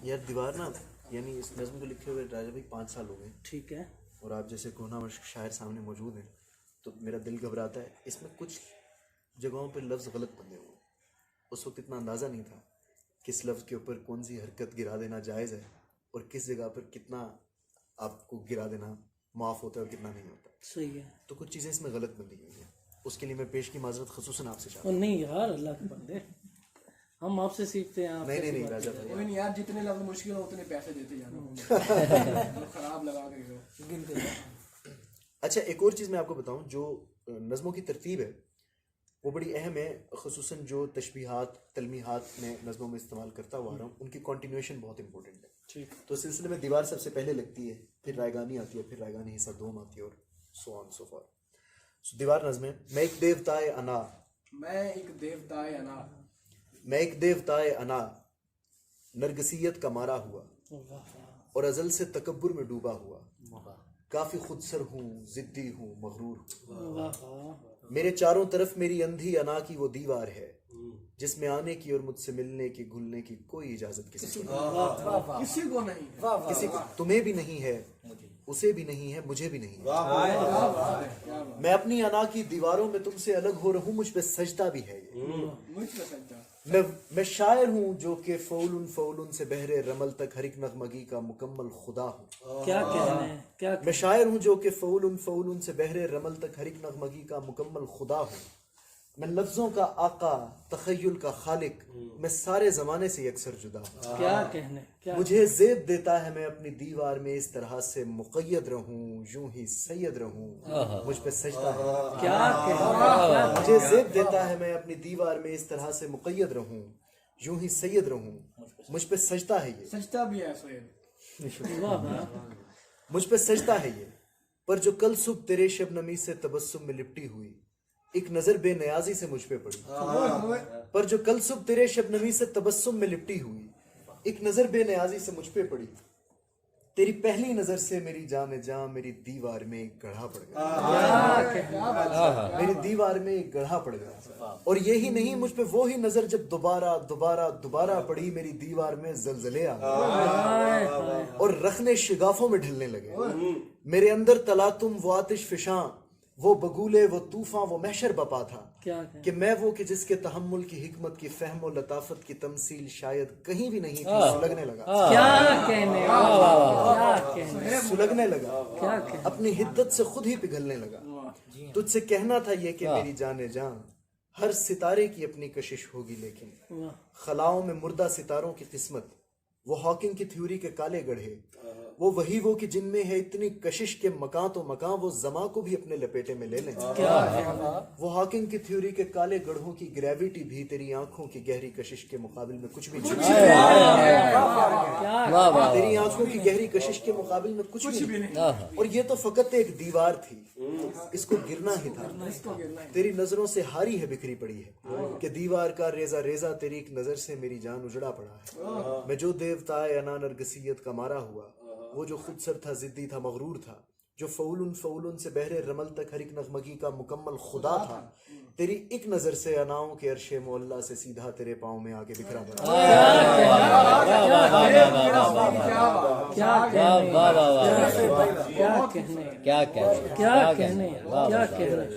یار دیوار نا، یعنی اس نظم کو لکھے ہوئے راجا بھائی 5 سال ہو گئے. ٹھیک ہے. اور آپ جیسے کونا شاعر سامنے موجود ہیں تو میرا دل گھبراتا ہے. اس میں کچھ جگہوں پہ لفظ غلط بندے ہوئے. اس وقت اتنا اندازہ نہیں تھا کس لفظ کے اوپر کون سی حرکت گرا دینا جائز ہے اور کس جگہ پر کتنا آپ کو گرا دینا معاف ہوتا ہے اور کتنا نہیں ہوتا. صحیح ہے. تو کچھ چیزیں اس میں غلط بندی ہوئی ہیں. اس کے لیے میں پیش کی معذرت خصوصاً آپ سے چاہتا اور نہیں یار، اللہ کے بندے ہم آپ سے سیکھتے ہیں. ہوں. نہیں راجا بھائی، کوئی نہیں یار، جتنے لفظ مشکل ہو اتنے پیسے دیتے جانا. خراب لگا کے اچھا ایک اور چیز میں آپ کو بتاؤں، جو نظموں کی ترتیب ہے وہ بڑی اہم ہے. خصوصاً جو تشبیہات تلمیحات میں نظموں میں استعمال کرتا ہوا رہا ہوں، ان کی کنٹینیوشن بہت امپورٹنٹ ہے. ٹھیک. تو سلسلے میں دیوار سب سے پہلے لگتی ہے، پھر رائگانی آتی ہے، پھر رائگانی حصہ دوم آتی ہے، اور سو آن سو فار. دیوار نظم ہے. میں ایک دیوتائے انا، میں ایک دیوتائے انا، میں ایک دیوتائے انا، نرگسیت کا مارا ہوا اور ازل سے تکبر میں ڈوبا ہوا. کافی خود سر ہوں، ضدی ہوں، مغرور ہوں. میرے چاروں طرف میری اندھی انا کی وہ دیوار ہے جس میں آنے کی اور مجھ سے ملنے کی گھلنے کی کوئی اجازت کسی کو نہیں. کسی کو نہیں. کسی کو، تمہیں بھی نہیں ہے، اسے بھی نہیں ہے، مجھے بھی نہیں ہے. میں اپنی انا کی دیواروں میں تم سے الگ ہو رہا ہوں، مجھ پہ سجدہ بھی ہے. مجھ پہ سجدہ. میں شاعر ہوں جو کہ فولن فولن سے بحر رمل تک ہر ایک نغمگی کا مکمل خدا ہوں. کیا کہنا ہے، کیا میں شاعر ہوں جو کہ فولن فولن سے بحر رمل تک ہر ایک نغمگی کا مکمل خدا ہوں. میں لفظوں کا آقا، تخیل کا خالق، میں سارے زمانے سے یکسر جدا ہوں. کیا کہنے، کیا مجھے زیب دیتا ہے میں اپنی دیوار میں اس طرح سے مقید رہوں، یوں ہی سید رہوں، مجھ پہ سجدہ ہے. کیا کہنا. مجھے زیب دیتا ہے میں اپنی دیوار میں اس طرح سے مقید رہوں، یوں ہی سید رہوں، مجھ پہ سجدہ ہے یہ. سجدہ بھی ہے سید. مجھ پہ سجدہ ہے یہ. پر جو کل صبح تیرے شبنمی سے تبسم میں لپٹی ہوئی، ایک نظر بے نیازی سے مجھ پہ پڑی. پر جو کل صبح تیرے شبنمی سے تبسم میں لپٹی ہوئی، ایک نظر بے نیازی سے مجھ پہ پڑی. تیری پہلی نظر سے میری جان جاں میری دیوار میں ایک گڑھا پڑ گیا. میری دیوار میں ایک گڑھا پڑ گیا. اور یہی نہیں، مجھ پہ وہی نظر جب دوبارہ دوبارہ دوبارہ پڑی، میری دیوار میں زلزلے آ گئے اور رخنے شگافوں میں ڈھلنے لگے. میرے اندر تلاتم، وہ آتش فشاں، وہ بگولے، وہ طوفاں، وہ محشر بپا تھا کہ میں وہ کہ جس کے تحمل کی حکمت کی فہم و لطافت کی تمثیل شاید کہیں بھی نہیں تھی، سلگنے لگا. کیا کہنے، کیا کہنے، سلگنے لگا، کیا کہنے. اپنی حدت سے خود ہی پگھلنے لگا. تجھ سے کہنا تھا یہ کہ میری جانے جاں، ہر ستارے کی اپنی کشش ہوگی، لیکن خلاؤں میں مردہ ستاروں کی قسمت، وہ ہاکنگ کی تھیوری کے کالے گڑھے، وہ کہ جن میں ہے اتنی کشش کے مکان تو مکان وہ زماں کو بھی اپنے لپیٹے میں لے لیں. وہ ہاکنگ کی تھیوری کے کالے گڑھوں کی گریویٹی بھی تیری آنکھوں کی گہری کشش کے مقابل میں کچھ بھی نہیں. تیری آنکھوں کی گہری کشش کے مقابل میں کچھ بھی نہیں. اور یہ تو فقط ایک دیوار تھی، اس کو گرنا ہی تھا. تیری نظروں سے ہاری ہے بکھری پڑی ہے کہ دیوار کا ریزہ ریزہ تیری ایک نظر سے میری جان اجڑا پڑا ہے. میں جو دیوتائے انا نرگسیت کا مارا ہوا، وہ جو خود سر تھا، ضدی تھا، مغرور تھا، جو فولن فولن سے بحر رمل تک ہر ایک نغمگی کا مکمل خدا تھا، تیری ایک نظر سے اناؤں کے عرش معلیٰ سے سیدھا تیرے پاؤں میں آ کے بکھرا پڑا. کیا کہنے، کیا کہنے.